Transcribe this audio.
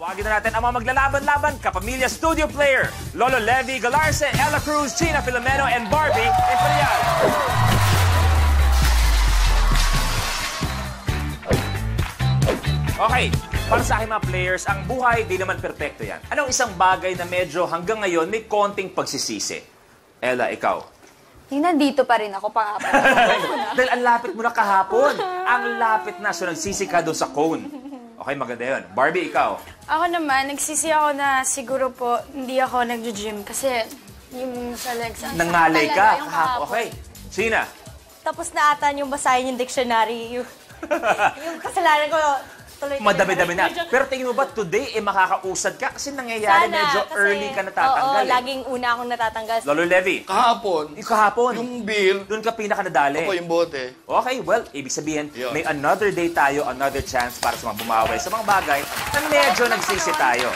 Tawagin na natin ang mga maglalaban-laban, kapamilya studio player, Lolo Levy Galarce, Ella Cruz, Gina Filomeno, and Barbie Imperial. Okay, para sa akin mga players, ang buhay di naman perpekto yan. Anong isang bagay na medyo hanggang ngayon may konting pagsisisi? Ella, ikaw. Yung nandito pa rin ako pangapon. Dahil ang lapit mo na kahapon. Ang lapit na, so nagsisi ka doon sa cone. Okay, maganda yun. Barbie, ikaw. Ako naman, nagsisi ako na siguro po hindi ako nag-gym kasi yung sa legs. Nangalay ka kahapon. Okay. Gina. Tapos na ata yung basahin yung dictionary. Yung kasalanan ko, tuloy-tuloy. Madami-dami na. Pero tingin mo ba today, makakausad ka? Kasi nangyayari medyo early ka natatanggal. Oo, laging una akong natatanggal. Lolo Levy. Kahapon. Kahapon. Yung bill. Doon ka pinaka-nadali. Ako yung bote. Okay, well, ibig sabihin, Yun. may another day tayo, another chance para sa mga bumawi sa mga bagay na medyo nagsisi tayo.